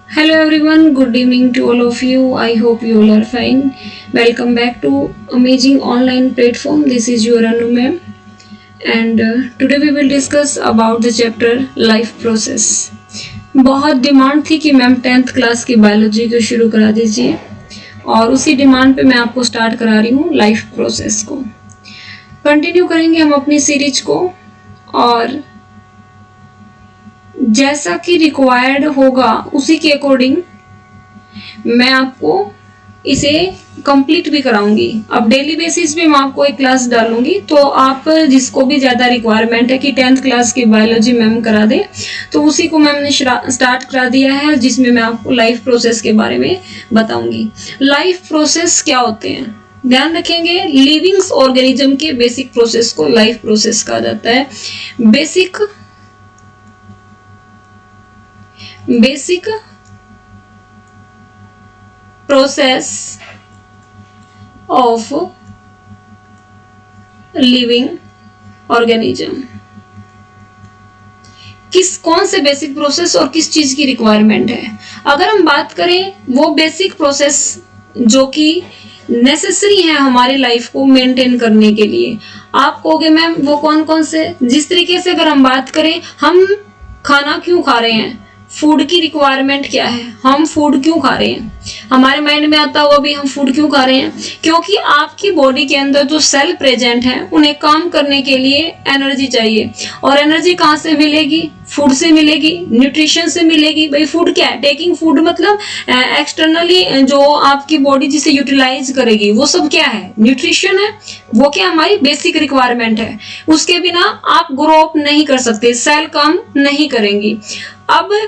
Hello everyone, good evening to all of you. I hope you all are fine. Welcome back to amazing online platform. This is your Anu ma'am, and today we will discuss about the chapter life process. बहुत demand थी कि ma'am 10th class की biology को शुरू करा दीजिए और उसी डिमांड पे मैं आपको स्टार्ट करा रही हूँ लाइफ प्रोसेस को। कंटिन्यू करेंगे हम अपनी सीरीज को और जैसा कि रिक्वायर्ड होगा उसी के अकॉर्डिंग मैं आपको इसे कंप्लीट भी कराऊंगी। अब डेली बेसिस पे मैं आपको एक क्लास डालूंगी, तो आप जिसको भी ज़्यादा रिक्वायरमेंट है कि 10th क्लास की बायोलॉजी मैम करा दे, तो उसी को मैम ने स्टार्ट करा दिया है, जिसमें मैं आपको लाइफ प्रोसेस के बारे में बताऊंगी। लाइफ प्रोसेस क्या होते हैं ध्यान रखेंगे। लिविंग्स ऑर्गेनिज्म के बेसिक प्रोसेस को लाइफ प्रोसेस कहा जाता है। Basic process of living organism. कौन से बेसिक प्रोसेस और किस चीज की रिक्वायरमेंट है। अगर हम बात करें वो बेसिक प्रोसेस जो कि नेसेसरी है हमारी लाइफ को मेंटेन करने के लिए, आप कहोगे मैम वो कौन कौन से। जिस तरीके से अगर हम बात करें, हम खाना क्यों खा रहे हैं, फूड की रिक्वायरमेंट क्या है, हम फूड क्यों खा रहे हैं, हमारे माइंड में आता हुआ भी हम फूड क्यों खा रहे हैं। क्योंकि आपकी बॉडी के अंदर जो सेल प्रेजेंट है उन्हें काम करने के लिए एनर्जी चाहिए, और एनर्जी कहाँ से मिलेगी, फूड से मिलेगी, न्यूट्रिशन से मिलेगी। भाई फूड क्या है, टेकिंग फूड मतलब एक्सटर्नली जो आपकी बॉडी जिसे यूटिलाइज करेगी वो सब क्या है, न्यूट्रिशन है। वो क्या हमारी बेसिक रिक्वायरमेंट है, उसके बिना आप ग्रो अप नहीं कर सकते, सेल काम नहीं करेंगी। अब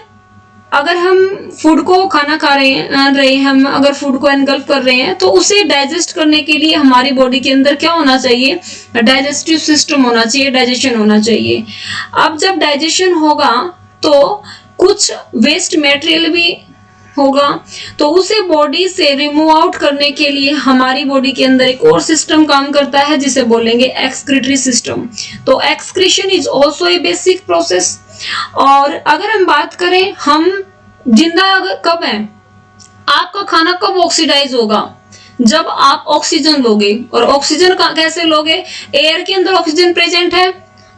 अगर हम फूड को खाना खा रहे हैं हम अगर फूड को एनगल्फ कर रहे हैं, तो उसे डाइजेस्ट करने के लिए हमारी बॉडी के अंदर क्या होना चाहिए, डाइजेस्टिव सिस्टम होना चाहिए, डाइजेशन होना चाहिए। अब जब डाइजेशन होगा तो कुछ वेस्ट मटेरियल भी होगा, तो उसे बॉडी से रिमूव आउट करने के लिए हमारी बॉडी के अंदर एक और सिस्टम काम करता है जिसे बोलेंगे एक्सक्रीटरी सिस्टम। तो excretion is also a basic process. और अगर हम बात करें, हम जिंदा कब हैं, आपका खाना कब ऑक्सीडाइज होगा, जब आप ऑक्सीजन लोगे। और ऑक्सीजन कैसे लोगे, एयर के अंदर ऑक्सीजन प्रेजेंट है।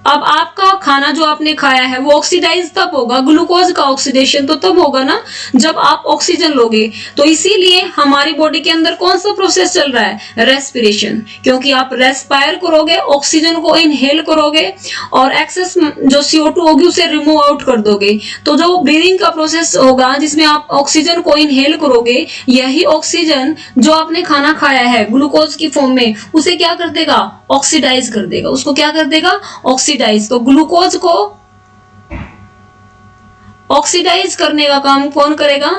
अब आपका खाना जो आपने खाया है वो ऑक्सीडाइज तब होगा, ग्लूकोज का ऑक्सीडेशन तो तब होगा ना जब आप ऑक्सीजन लोगे। तो इसीलिए हमारी बॉडी के अंदर कौन सा प्रोसेस चल रहा है, रेस्पिरेशन। क्योंकि आप रेस्पायर करोगे, ऑक्सीजन को इनहेल करोगे और एक्सेस जो CO2 होगी उसे रिमूव आउट कर दोगे। तो जो ब्रीदिंग का प्रोसेस होगा जिसमें आप ऑक्सीजन को इनहेल करोगे, यही ऑक्सीजन जो आपने खाना खाया है ग्लूकोज की फॉर्म में, उसे क्या कर देगा, ऑक्सीडाइज कर देगा। उसको क्या कर देगा, ऑक्सीडाइज। तो ग्लूकोज को ऑक्सीडाइज करने का काम कौन करेगा,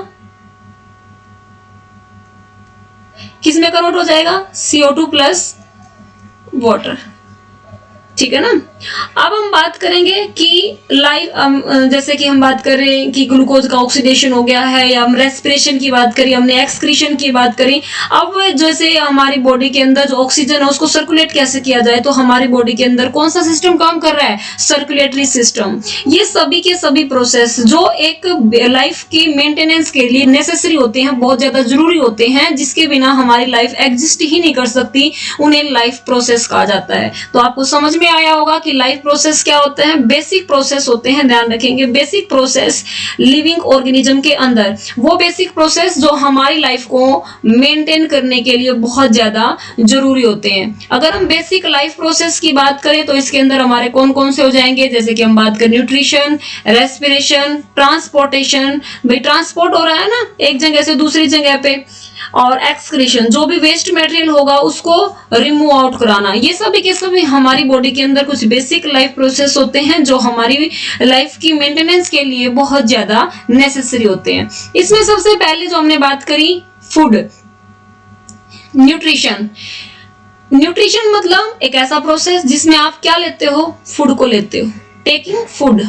किसमें कन्वर्ट हो जाएगा, CO2 प्लस वाटर। ठीक है ना। अब हम बात करेंगे कि जैसे कि हम बात करें कि ग्लूकोज का ऑक्सीडेशन हो गया है, या हम रेस्पिरेशन की बात करी, हमने एक्सक्रीशन की बात करी। अब जैसे हमारी बॉडी के अंदर जो ऑक्सीजन है उसको सर्कुलेट कैसे किया जाए, तो हमारी बॉडी के अंदर कौन सा सिस्टम काम कर रहा है, सर्कुलेटरी सिस्टम। ये सभी के सभी प्रोसेस जो एक लाइफ की मेंटेनेंस के लिए नेसेसरी होते हैं, बहुत ज्यादा जरूरी होते हैं, जिसके बिना हमारी लाइफ एग्जिस्ट ही नहीं कर सकती, उन्हें लाइफ प्रोसेस कहा जाता है। तो आपको समझ में आया होगा कि लाइफ प्रोसेस क्या होते हैं, बेसिक प्रोसेस होते हैं। ध्यान रखेंगे, बेसिक प्रोसेस लिविंग ऑर्गेनिज्म के अंदर, वो बेसिक प्रोसेस जो हमारी लाइफ को मेंटेन करने के लिए बहुत ज्यादा जरूरी होते हैं। अगर हम बेसिक लाइफ प्रोसेस की बात करें तो इसके अंदर हमारे कौन कौन से हो जाएंगे, जैसे कि हम बात करें न्यूट्रिशन, रेस्पिरेशन, ट्रांसपोर्टेशन, भाई ट्रांसपोर्ट हो रहा है ना एक जगह से दूसरी जगह पे, और एक्सक्रीशन जो भी वेस्ट मटेरियल होगा उसको रिमूव आउट कराना। ये सभी के सभी हमारी बॉडी के अंदर कुछ बेसिक लाइफ प्रोसेस होते हैं जो हमारी लाइफ की मेंटेनेंस के लिए बहुत ज्यादा नेसेसरी होते हैं। इसमें सबसे पहले जो हमने बात करी, फूड, न्यूट्रिशन। न्यूट्रिशन मतलब एक ऐसा प्रोसेस जिसमें आप क्या लेते हो, फूड को लेते हो, taking food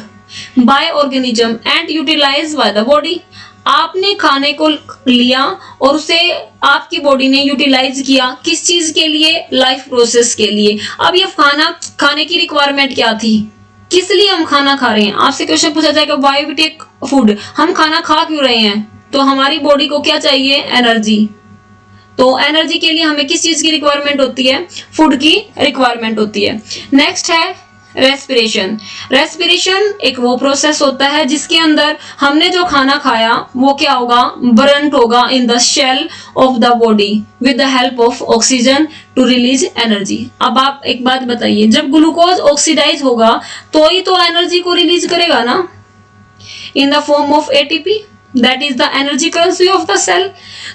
by organism and utilize by the body. आपने खाने को लिया और उसे आपकी बॉडी ने यूटिलाइज किया, किस चीज के लिए, लाइफ प्रोसेस के लिए। अब ये खाने की रिक्वायरमेंट क्या थी, किस लिए हम खाना खा रहे हैं। आपसे क्वेश्चन पूछा जाएगा व्हाई वी टेक फूड, हम खाना खा क्यों रहे हैं, तो हमारी बॉडी को क्या चाहिए? एनर्जी। तो एनर्जी के लिए हमें किस चीज की रिक्वायरमेंट होती है? फूड की रिक्वायरमेंट होती है। नेक्स्ट है रेस्पिरेशन। रेस्पिरेशन एक वो प्रोसेस होता है जिसके अंदर हमने जो खाना खाया वो क्या होगा? बर्न होगा in the shell of the body with the help of oxygen to release energy. अब आप एक बात बताइए, जब ग्लूकोज ऑक्सीडाइज होगा तो ही तो एनर्जी को रिलीज करेगा ना, in the form of ATP, that is the energy currency of the cell.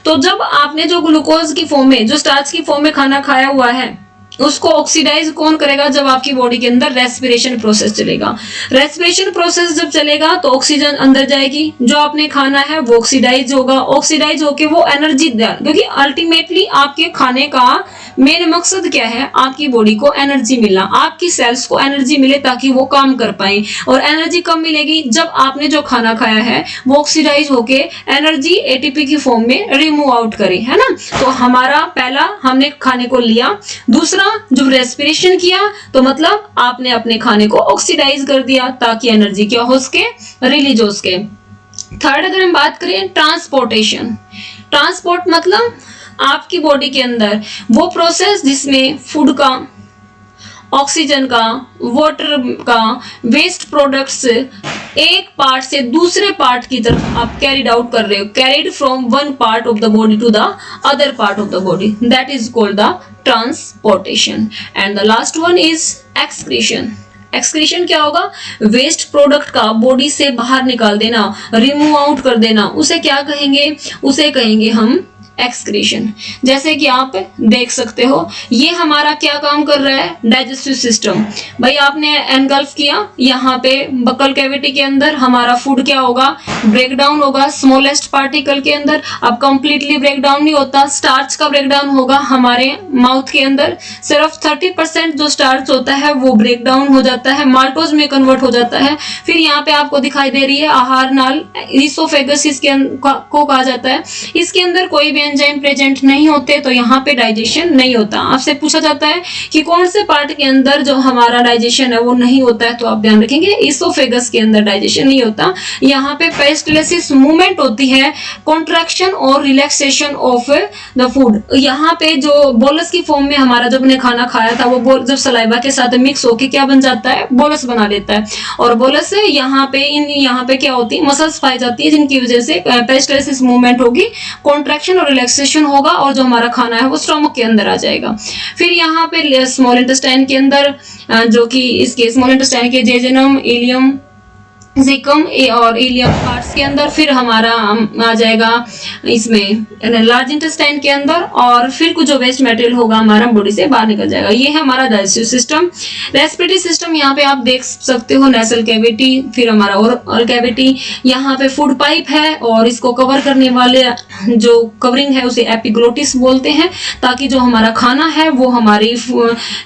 तो जब आपने जो ग्लूकोज की फॉर्म में, जो स्टार्च की फॉर्म में खाना खाया हुआ है, उसको ऑक्सीडाइज कौन करेगा? जब आपकी बॉडी के अंदर रेस्पिरेशन प्रोसेस चलेगा। रेस्पिरेशन प्रोसेस जब चलेगा तो ऑक्सीजन अंदर जाएगी, जो आपने खाना है वो ऑक्सीडाइज होगा, ऑक्सीडाइज होके वो एनर्जी देगा, क्योंकि अल्टीमेटली आपके खाने का मेन मकसद क्या है? आपकी बॉडी को एनर्जी मिलना, आपकी सेल्स को एनर्जी मिले ताकि वो काम कर पाए। और एनर्जी कब मिलेगी? जब आपने जो खाना खाया है वो ऑक्सीडाइज होके एनर्जी एटीपी की फॉर्म में रिमूव आउट करे, है ना। तो हमारा पहला, हमने खाने को लिया, दूसरा जब रेस्पिरेशन किया तो मतलब आपने अपने खाने को ऑक्सीडाइज कर दिया ताकि एनर्जी क्या हो सके? रिलीज हो सके। थर्ड अगर हम बात करें ट्रांसपोर्टेशन। ट्रांसपोर्ट मतलब आपकी बॉडी के अंदर वो प्रोसेस जिसमें फूड का, ऑक्सीजन का, वाटर का, वेस्ट प्रोडक्ट्स एक पार्ट से दूसरे पार्ट की तरफ आप कैरिड आउट कर रहे हो, carried from one part of the body to the other part of the body, that is called the transportation. And the last one is excretion. Excretion क्या होगा? वेस्ट प्रोडक्ट का body से बाहर निकाल देना, रिमूव आउट कर देना, उसे क्या कहेंगे? उसे कहेंगे हम एक्सक्रीशन। जैसे कि आप देख सकते हो ये हमारा क्या काम कर रहा है? Digestive system. भाई आपने एनगल्फ किया, यहाँ पे बकल कैविटी के अंदर हमारा फूड क्या होगा? ब्रेकडाउन होगा स्मॉलेस्ट पार्टिकल के अंदर। अब कंप्लीटली ब्रेकडाउन नहीं होता, स्टार्च का ब्रेकडाउन होगा हमारे माउथ के अंदर। सिर्फ 30% जो स्टार्च होता है वो ब्रेकडाउन हो जाता है, माल्टोज में कन्वर्ट हो जाता है। फिर यहाँ पे आपको दिखाई दे रही है आहार नाल, ईसोफेगस इसके को कहा जाता है। इसके अंदर कोई भी एंजाइम प्रेजेंट नहीं होते तो यहाँ पे डाइजेशन नहीं होता। आपसे पूछा जाता है कि कौन से पार्ट के अंदर जो हमारा डाइजेशन है वो नहीं होता है, तो आप ध्यान रखेंगे ईसोफेगस के अंदर डाइजेशन नहीं होता। यहाँ पे पेरिस्टालसिस मूवमेंट होती है, कॉन्ट्रैक्शन और रिलैक्सेशन ऑफ द फूड। यहाँ पे जो बोलस की फॉर्म में हमारा जब ने खाना खाया था वो जब सलाइवा के साथ मिक्स होके क्या बन जाता है? बोलस बना देता है। और बोलस से यहाँ पे क्या होती है? मसल्स पाई जाती है जिनकी वजह से पेरिस्टालसिस मूवमेंट होगी, कॉन्ट्रैक्शन और रिलैक्सेशन होगा और जो हमारा खाना है वो स्टमक के अंदर आ जाएगा। फिर यहाँ पे स्मॉल इंटेस्टाइन के अंदर जो कि इसके स्मॉल इंटेस्टाइन के जेजुनम, इलियम, ज़िकम और इलियम पार्ट्स के अंदर, फिर हमारा आ जाएगा इसमें लार्ज इंटेस्टाइन के अंदर, और फिर कुछ जो वेस्ट मटेरियल होगा हमारा बॉडी से बाहर निकल जाएगा। ये है हमारा डाइजेस्टिव सिस्टम। रेस्पिरेटरी सिस्टम यहाँ पे आप देख सकते हो, नेसल कैविटी, फिर हमारा ओरल कैविटी, यहाँ पे फूड पाइप है और इसको कवर करने वाले जो कवरिंग है उसे एपिग्लोटिस बोलते हैं, ताकि जो हमारा खाना है वो हमारी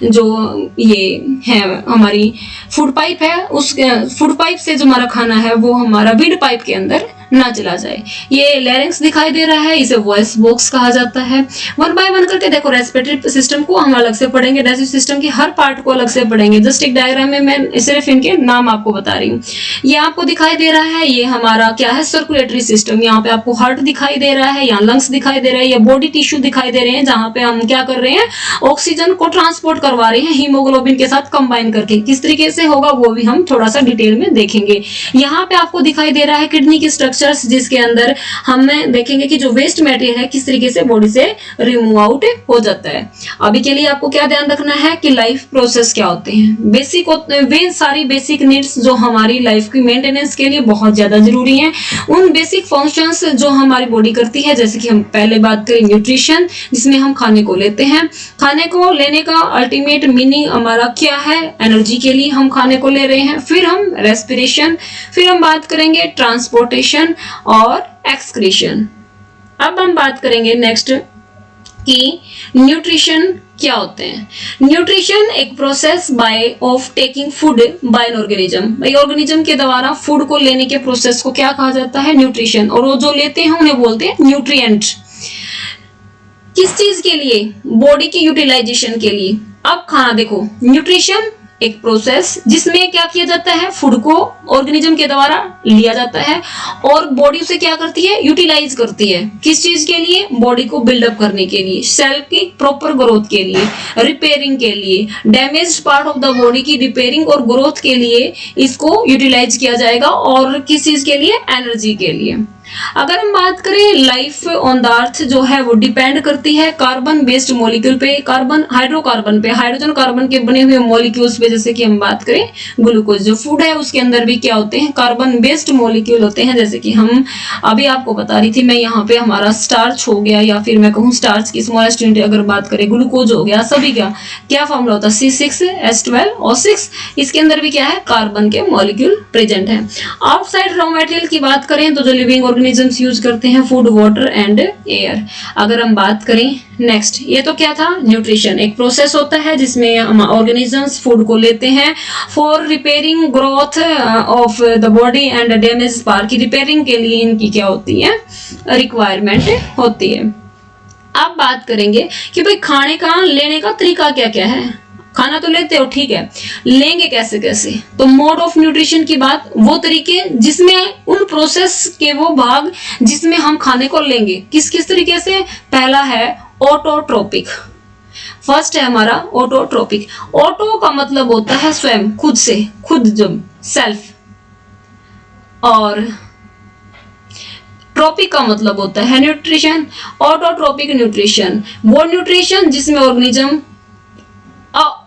जो ये है हमारी फूड पाइप है, उस फूड पाइप से जो हमारा खाना है वो हमारा विंड पाइप के अंदर ना चला जाए। ये लैरिंक्स दिखाई दे रहा है, इसे वॉइस बॉक्स कहा जाता है। वन बाय वन करके देखो, रेस्पिरेटरी सिस्टम को हम अलग से पढ़ेंगे, डाइजेस्टिव सिस्टम की हर पार्ट को अलग से पढ़ेंगे। जस्ट एक डायग्राम में मैं सिर्फ इनके नाम आपको बता रही हूँ। ये आपको दिखाई दे रहा है, ये हमारा क्या है? Circulatory system. यहाँ पे आपको हार्ट दिखाई दे रहा है, यहाँ लंग्स दिखाई दे रहे हैं, या बॉडी टिश्यू दिखाई दे रहे हैं, जहाँ पे हम क्या कर रहे हैं? ऑक्सीजन को ट्रांसपोर्ट करवा रहे हैं हीमोग्लोबिन के साथ कंबाइन करके। किस तरीके से होगा वो भी हम थोड़ा सा डिटेल में देखेंगे। यहाँ पे आपको दिखाई दे रहा है किडनी की स्ट्रक्चर्स, जिसके अंदर हम देखेंगे कि जो वेस्ट मटेरियल है किस तरीके से बॉडी से रिमूव आउट हो जाता है। अभी के लिए आपको क्या ध्यान रखना है कि लाइफ प्रोसेस क्या होते हैं, बेसिक वे सारी बेसिक नीड्स जो हमारी लाइफ की मेंटेनेंस के लिए बहुत ज्यादा जरूरी हैं, उन बेसिक फंक्शंस जो हमारी बॉडी करती है। जैसे कि हम पहले बात करें न्यूट्रिशन, जिसमें हम खाने को लेते हैं। खाने को लेने का अल्टीमेट मीनिंग हमारा क्या है? एनर्जी के लिए हम खाने को ले रहे हैं। फिर हम रेस्पिरेशन, फिर हम बात करेंगे ट्रांसपोर्टेशन और एक्सक्रीशन। अब हम बात करेंगे नेक्स्ट कि न्यूट्रिशन क्या होते हैं। न्यूट्रिशन एक process by of taking food bye an organism. भाई ऑर्गेनिज्म के द्वारा फूड को लेने के प्रोसेस को क्या कहा जाता है? न्यूट्रिशन। और वो जो लेते हैं उन्हें बोलते हैं न्यूट्रिएंट। किस चीज के लिए? बॉडी की यूटिलाइजेशन के लिए। अब खाना देखो, न्यूट्रिशन एक प्रोसेस जिसमें क्या किया जाता है, फूड को ऑर्गेनिज्म के द्वारा लिया जाता है और बॉडी उसे क्या करती है, यूटिलाइज करती है। किस चीज के लिए, बॉडी को बिल्डअप करने के लिए, सेल की प्रॉपर ग्रोथ के लिए, रिपेयरिंग के लिए, damaged part of the body की रिपेयरिंग और ग्रोथ के लिए इसको यूटिलाइज किया जाएगा। और किस चीज के लिए, एनर्जी के लिए। अगर हम बात करें लाइफ ऑन द अर्थ जो है वो डिपेंड करती है कार्बन बेस्ड मॉलिक्यूल पे, कार्बन हाइड्रोकार्बन पे, हाइड्रोजन कार्बन के बने हुए मॉलिक्यूल्स पे। जैसे कि हम बात करें ग्लूकोज जो फूड है उसके अंदर भी क्या होते हैं, कार्बन बेस्ड मॉलिक्यूल होते हैं। जैसे कि हम अभी आपको बता रही थी मैं, यहाँ पे हमारा स्टार्च हो गया या फिर मैं कहूँ स्टार्च की स्मॉलेस्ट यूनिट अगर बात करें ग्लूकोज हो गया, सभी क्या फॉर्मूला होता है, C6H12O6। इसके अंदर भी क्या है, कार्बन के मॉलिक्यूल प्रेजेंट है। आउटसाइड रॉ मटेरियल की बात करें तो जो लिविंग ऑर्गेनिजम्स यूज करते हैं, फूड, वाटर एंड एयर। अगर हम बात करें नेक्स्ट, ये तो क्या था, न्यूट्रिशन एक प्रोसेस होता है जिसमें हम ऑर्गेनिजम्स फूड को लेते हैं for repairing growth of the body and damage part की रिपेयरिंग के लिए इनकी क्या होती है, रिक्वायरमेंट होती है। अब बात करेंगे कि भाई खाने का लेने का तरीका क्या क्या है। खाना तो लेते हो, ठीक है, लेंगे कैसे कैसे, तो मोड ऑफ न्यूट्रिशन की बात, वो तरीके जिसमें उन प्रोसेस के वो भाग जिसमें हम खाने को लेंगे, किस किस तरीके से। पहला है ऑटोट्रोपिक, फर्स्ट है हमारा ऑटोट्रोपिक। ऑटो का मतलब होता है स्वयं, खुद से, खुद जब सेल्फ, और ट्रोपिक का मतलब होता है न्यूट्रिशन। ऑटोट्रोपिक न्यूट्रिशन वो न्यूट्रिशन जिसमें ऑर्गेनिज्म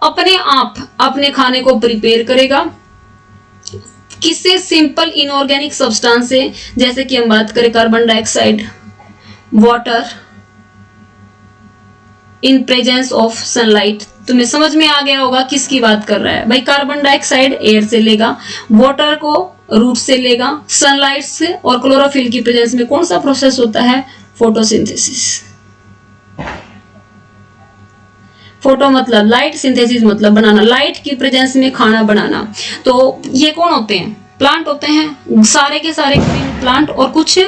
अपने आप अपने खाने को प्रिपेयर करेगा। किससे, सिंपल इनऑर्गेनिक सब्सटेंस से, जैसे कि हम बात करें carbon dioxide, water, in presence of sunlight. तुम्हें समझ में आ गया होगा किसकी बात कर रहा है भाई, कार्बन डाइऑक्साइड एयर से लेगा, वाटर को रूट से लेगा, सनलाइट से, और क्लोरोफिल की प्रेजेंस में कौन सा प्रोसेस होता है, फोटोसिंथेसिस। फोटो मतलब लाइट, सिंथेसिस मतलब बनाना, लाइट की प्रेजेंस में खाना बनाना। तो ये कौन होते हैं, प्लांट होते हैं, सारे के सारे प्लांट, और कुछ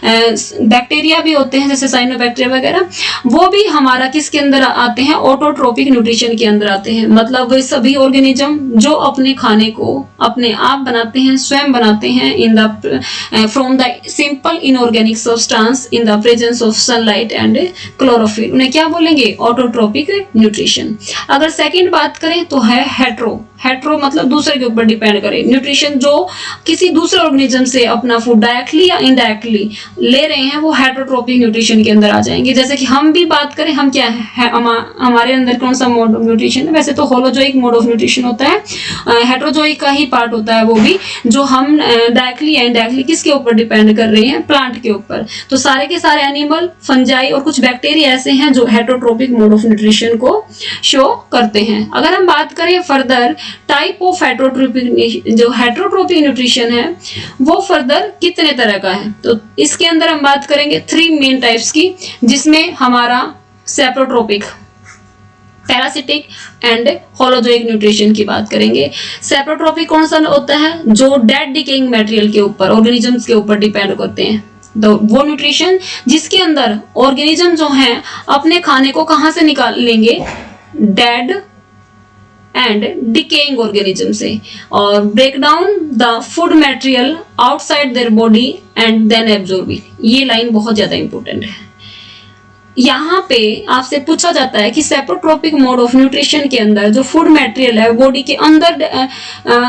बैक्टीरिया भी होते हैं जैसे साइनोबैक्टीरिया वगैरह, वो भी हमारा किसके अंदर आते हैं, ऑटोट्रोपिक न्यूट्रिशन के अंदर आते हैं। मतलब वे सभी ऑर्गेनिज्म जो अपने खाने को अपने आप बनाते हैं, स्वयं बनाते हैं, in the from the simple inorganic substance in the presence of sunlight and chlorophyll, उन्हें क्या बोलेंगे, ऑटोट्रोपिक न्यूट्रिशन। अगर सेकेंड बात करें तो है हेट्रो। हेट्रो मतलब दूसरे के ऊपर डिपेंड करे, न्यूट्रिशन जो किसी दूसरे ऑर्गेनिज्म से अपना फूड डायरेक्टली या इनडायरेक्टली ले रहे हैं, वो हेट्रोट्रोपिक न्यूट्रिशन के अंदर आ जाएंगे। जैसे कि हम भी बात करें, हम क्या है, हमारे अंदर कौन सा मोड ऑफ न्यूट्रिशन है, वैसे तो होलोजोइक मोड ऑफ न्यूट्रिशन होता है, हेट्रोजोइक का ही पार्ट होता है वो भी, जो हम डायरेक्टली या इनडायरेक्टली किसके ऊपर डिपेंड कर रहे हैं, प्लांट के ऊपर। तो सारे के सारे एनिमल, फंजाई और कुछ बैक्टीरिया ऐसे हैं जो हेट्रोट्रोपिक मोड ऑफ न्यूट्रिशन को शो करते हैं। अगर हम बात करें फर्दर टाइप ऑफ हेट्रोट्रोपिक, जो हेट्रोट्रोपिक न्यूट्रिशन है वो फर्दर कितने तरह का है, तो इसके अंदर हम बात करेंगे 3 मेन टाइप्स की, जिसमें हमारा सेप्रोट्रोपिक, पैरासिटिक एंड होलोजोइक न्यूट्रिशन की बात करेंगे। सेप्रोट्रोपिक कौन सा होता है, जो डेड डिकेइंग मटेरियल के ऊपर, ऑर्गेनिजम्स के ऊपर डिपेंड करते हैं। तो वो न्यूट्रिशन जिसके अंदर ऑर्गेनिज्म जो हैं अपने खाने को कहां से निकाल लेंगे, डेड एंड डिकेइंग ऑर्गेनिज्म से, और break down the food material outside their body and then absorb it. ये लाइन बहुत ज्यादा इंपॉर्टेंट है। यहाँ पे आपसे पूछा जाता है कि सेप्रोट्रोपिक मोड ऑफ न्यूट्रिशन के अंदर जो फूड मटेरियल है बॉडी के अंदर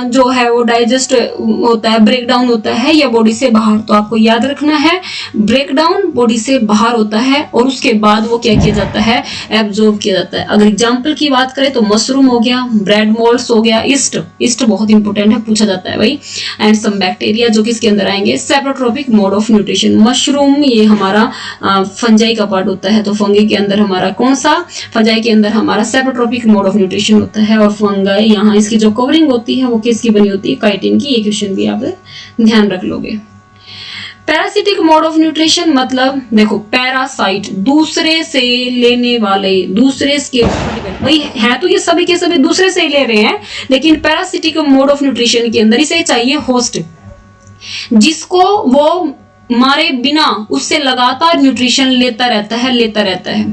जो है वो डाइजेस्ट होता है, ब्रेक डाउन होता है, या बॉडी से बाहर। तो आपको याद रखना है ब्रेक डाउन बॉडी से बाहर होता है और उसके बाद वो क्या किया जाता है, एब्जॉर्ब किया जाता है। अगर एग्जाम्पल की बात करें तो मशरूम हो गया, ब्रेड मोल्ड्स हो गया, ईस्ट बहुत इंपॉर्टेंट है, पूछा जाता है भाई, एंड सम बैक्टीरिया जो किसके अंदर आएंगे, सेप्रोट्रोपिक मोड ऑफ न्यूट्रिशन। मशरूम ये हमारा फंजाई का पार्ट होता है, तो फंगी के अंदर हमारा कौन सा, फंजाई के अंदर हमारा सेप्रोट्रोपिक मोड ऑफ न्यूट्रिशन होता है। और फंगाई यहाँ इसकी जो कवरिंग होती है वो किसकी बनी होती है, काइटिन की। ये क्वेश्चन भी आप ध्यान रख लोगे। पैरासिटिक मोड ऑफ न्यूट्रिशन मतलब देखो, पैरासाइट दूसरे से लेने वाले, दूसरे के भाई है तो ये सभी के सभी दूसरे से ले रहे हैं, लेकिन पैरासिटिक मोड ऑफ न्यूट्रिशन के अंदर इसे चाहिए होस्ट, जिसको वो मारे बिना उससे लगातार न्यूट्रिशन लेता रहता है।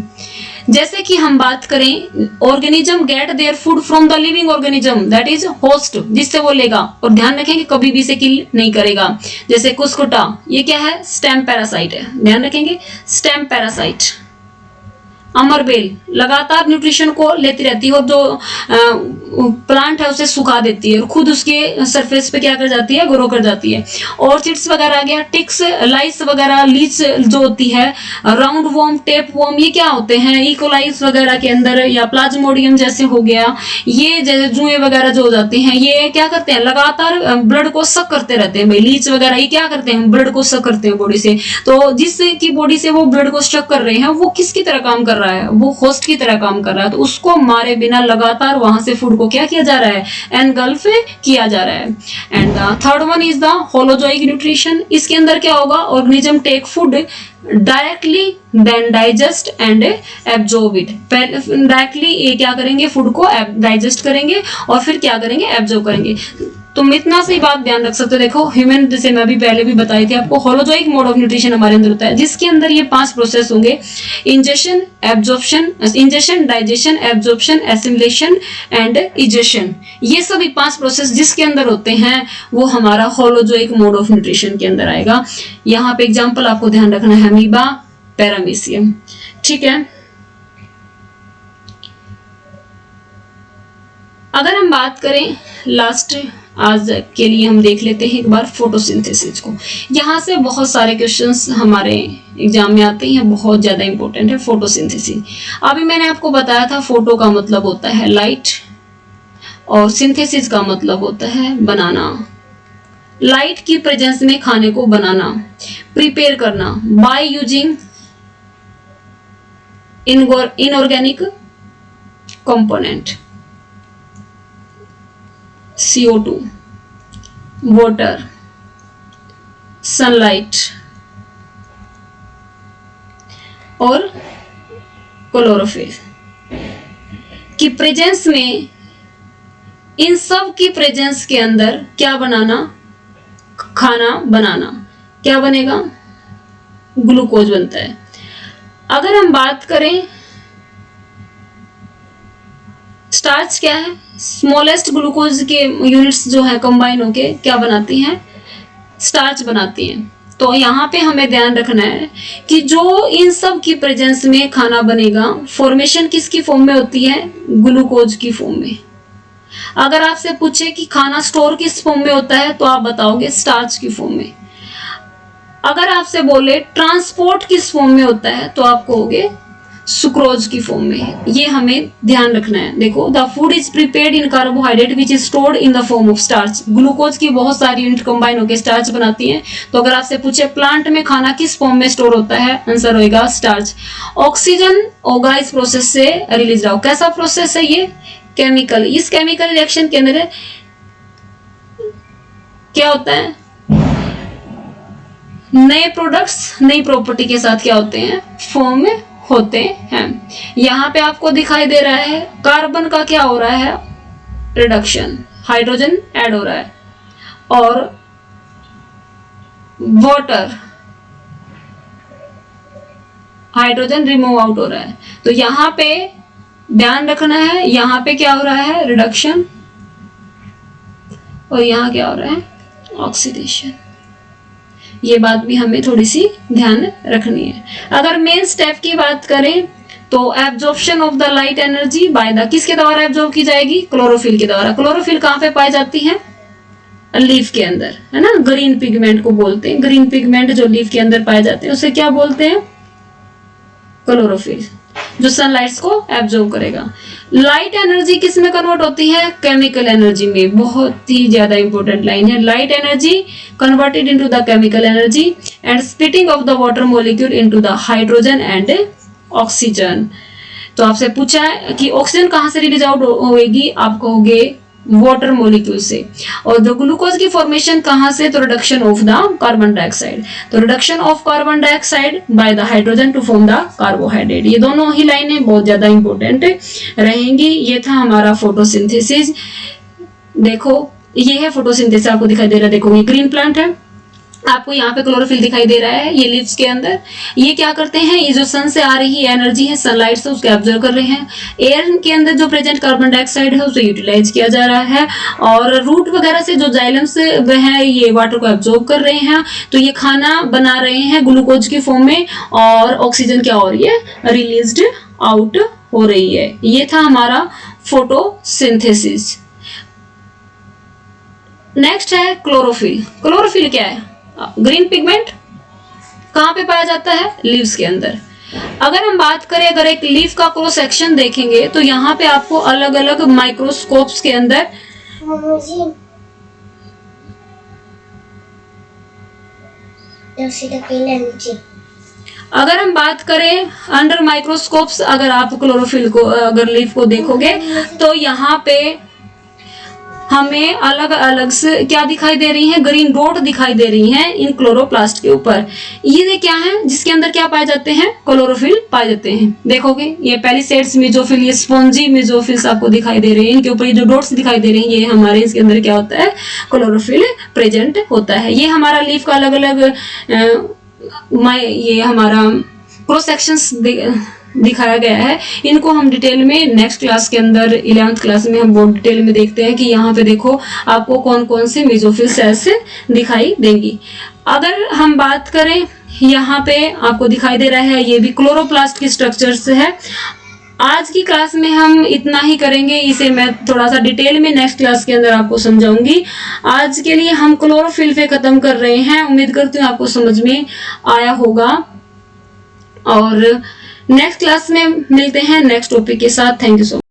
जैसे कि हम बात करें, organism gate their food from the living organism that is host, जिससे वो लेगा, और ध्यान रखें कि कभी भी इसे किल नहीं करेगा। जैसे कुस्कुटा, ये क्या है, स्टेम पैरासाइट है, ध्यान रखेंगे, स्टेम पैरासाइट। अमरबेल लगातार न्यूट्रिशन को लेती रहती है और जो प्लांट है उसे सुखा देती है और खुद उसके सरफेस पे क्या कर जाती है, ग्रो कर जाती है। ऑर्चिड्स वगैरह आ गया, टिक्स, लाइस वगैरह, लीच जो होती है, राउंड वॉर्म, टेप वॉर्म, ये क्या होते हैं, इकोलाइस वगैरह के अंदर, या प्लाज्मोडियम जैसे हो गया, ये जैसे जुए वगैरह जो हो जाते हैं, ये क्या करते हैं, लगातार ब्लड को सक करते रहते हैं। भाई लीच वगैरह ये क्या करते हैं, ब्लड को सक करते हैं बॉडी से। तो जिसकी बॉडी से वो ब्लड को सक कर रहे हैं, वो किसकी तरह काम कर रहा है, वो होस्ट की तरह काम कर रहा है। तो उसको मारे बिना लगातार वहां से फूड को क्या किया जा रहा है, एनगल्फ किया जा रहा है। And the third one is the holozoic nutrition. इसके अंदर क्या होगा, organism take food directly then digest and absorb it. Directly ये क्या करेंगे, फूड को डाइजेस्ट करेंगे और फिर क्या करेंगे, एब्जॉर्ब करेंगे। तुम इतना सी बात ध्यान रख सकते हो। देखो ह्यूमन, जैसे मैं अभी पहले भी बताई थी आपको, होलोजोइक मोड ऑफ न्यूट्रिशन हमारे अंदर होता है, जिसके अंदर ये 5 प्रोसेस होंगे, ingestion, absorption, ingestion, digestion, absorption, assimilation and egestion. ये सभी 5 प्रोसेस जिसके अंदर होते हैं वो हमारा होलोजोइक मोड ऑफ न्यूट्रिशन के अंदर आएगा। यहाँ पे एग्जाम्पल आपको ध्यान रखना है, अमीबा, पैरामीशियम, ठीक है। अगर हम बात करें लास्ट आज के लिए, हम देख लेते हैं एक बार फोटोसिंथेसिस को। यहाँ से बहुत सारे क्वेश्चंस हमारे एग्जाम में आते हैं, बहुत ज्यादा इंपॉर्टेंट है फोटोसिंथेसिस। अभी मैंने आपको बताया था फोटो का मतलब होता है लाइट और सिंथेसिस का मतलब होता है बनाना। लाइट की प्रेजेंस में खाने को बनाना, प्रिपेयर करना by using inorganic component, CO2, water, sunlight और क्लोरोफिल की प्रेजेंस में, इन सब की प्रेजेंस के अंदर क्या बनाना, खाना बनाना। क्या बनेगा, ग्लूकोज बनता है। अगर हम बात करें स्टार्च, क्या है, स्मॉलेस्ट ग्लूकोज के यूनिट्स जो है कंबाइन होके क्या बनाती हैं, स्टार्च बनाती हैं। तो यहाँ पे हमें ध्यान रखना है कि जो इन सब की प्रेजेंस में खाना बनेगा, फॉर्मेशन किसकी फॉर्म में होती है, ग्लूकोज की फॉर्म में। अगर आपसे पूछे कि खाना स्टोर किस फॉर्म में होता है तो आप बताओगे स्टार्च की फॉर्म में। अगर आपसे बोले ट्रांसपोर्ट किस फॉर्म में होता है तो आप कहोगे सुक्रोज की फॉर्म में। ये हमें ध्यान रखना है। देखो, the food is prepared in carbohydrate which is stored in the form of starch. Glucose की बहुत सारी यूनिट कंबाइन होकर स्टार्च बनाती हैं। तो अगर आपसे पूछे प्लांट में खाना किस फॉर्म में स्टोर होता है, आंसर होगा स्टार्च। ऑक्सीजन होगा इस प्रोसेस से रिलीज आउट। कैसा प्रोसेस है ये, केमिकल। इस केमिकल रिएक्शन के अंदर क्या होता है, नए प्रोडक्ट्स नई प्रॉपर्टी के साथ क्या होते हैं, फॉर्म में होते हैं। यहाँ पे आपको दिखाई दे रहा है कार्बन का क्या हो रहा है, रिडक्शन, हाइड्रोजन ऐड हो रहा है, और वाटर, हाइड्रोजन रिमूव आउट हो रहा है। तो यहाँ पे ध्यान रखना है, यहाँ पे क्या हो रहा है, रिडक्शन, और यहाँ क्या हो रहा है, ऑक्सीडेशन। ये बात भी हमें थोड़ी सी ध्यान रखनी है। अगर मेन स्टेप की बात करें तो absorption of the light energy by the, किसके द्वारा एब्जॉर्ब की जाएगी, क्लोरोफिल के द्वारा। क्लोरोफिल कहाँ पे पाई जाती है, लीफ के अंदर, है ना। ग्रीन पिगमेंट को बोलते हैं, ग्रीन पिगमेंट जो लीफ के अंदर पाए जाते हैं उसे क्या बोलते हैं, क्लोरोफिल, जो सनलाइट को एब्जॉर्ब करेगा। लाइट एनर्जी किस में कन्वर्ट होती है, केमिकल एनर्जी में। बहुत ही ज्यादा इंपॉर्टेंट लाइन है, light energy converted into the chemical energy and splitting of the water molecule into the hydrogen and oxygen. तो आपसे पूछा है कि ऑक्सीजन कहां से रिलीज आउट होगी, आप कहोगे वाटर मॉलिक्यूल से। और जो ग्लूकोज की फॉर्मेशन कहां से, तो reduction of the carbon dioxide. तो reduction of carbon dioxide by the hydrogen to form the carbohydrate. ये दोनों ही लाइनें बहुत ज्यादा इंपॉर्टेंट रहेंगी। ये था हमारा फोटोसिंथेसिस। देखो ये है फोटोसिंथेसिस, आपको दिखाई दे रहा है, देखो ये ग्रीन प्लांट है, आपको यहाँ पे क्लोरोफिल दिखाई दे रहा है, ये लीव्स के अंदर। ये क्या करते हैं, ये जो सन से आ रही एनर्जी है, सनलाइट से, उसके ऑब्जर्व कर रहे हैं। एयर के अंदर जो प्रेजेंट कार्बन डाइऑक्साइड है उसे यूटिलाइज किया जा रहा है, और रूट वगैरह से जो जाइलम से है ये वाटर को एब्जॉर्ब कर रहे हैं, तो ये खाना बना रहे हैं ग्लूकोज की फॉर्म में, और ऑक्सीजन क्या हो रही है, रिलीज्ड आउट हो रही है। ये था हमारा फोटोसिंथेसिस। नेक्स्ट है क्लोरोफिल। क्लोरोफिल क्या है, ग्रीन पिगमेंट कहाँ पे पाया जाता है, लीव्स के अंदर। अगर हम बात करें, अगर एक लीफ का क्रॉस सेक्शन देखेंगे तो यहाँ पे आपको अलग अलग माइक्रोस्कोप्स के अंदर अगर हम बात करें अंडर माइक्रोस्कोप्स, अगर आप क्लोरोफिल को, अगर लीफ को देखोगे तो यहाँ पे हमें अलग अलग से क्या दिखाई दे रही है, ग्रीन डॉट दिखाई दे रही हैं इन क्लोरोप्लास्ट के ऊपर। ये क्या है, जिसके अंदर क्या पाए जाते हैं, क्लोरोफिल पाए जाते हैं। देखोगे ये पेलिसेड्स मेसोफिल, ये स्पॉन्जी मेसोफिल्स आपको दिखाई दे रहे हैं, इनके ऊपर ये जो डॉट्स दिखाई दे रही हैं ये हमारे, इसके अंदर क्या होता है, क्लोरोफिल प्रेजेंट होता है। ये हमारा लीफ का अलग अलग ये हमारा क्रॉस सेक्शंस दिखाया गया है। इनको हम डिटेल में नेक्स्ट क्लास के अंदर 11th क्लास में हम बहुत डिटेल में देखते हैं कि यहाँ पे देखो आपको कौन कौन से मेसोफिल सेल्स दिखाई देंगी। अगर हम बात करें, यहाँ पे आपको दिखाई दे रहा है, ये भी क्लोरोप्लास्ट की स्ट्रक्चर्स है। आज की क्लास में हम इतना ही करेंगे, इसे मैं थोड़ा सा डिटेल में नेक्स्ट क्लास के अंदर आपको समझाऊंगी। आज के लिए हम क्लोरोफिल पे खत्म कर रहे हैं। उम्मीद करती हूँ आपको समझ में आया होगा, और नेक्स्ट क्लास में मिलते हैं नेक्स्ट टॉपिक के साथ। Thank you so much.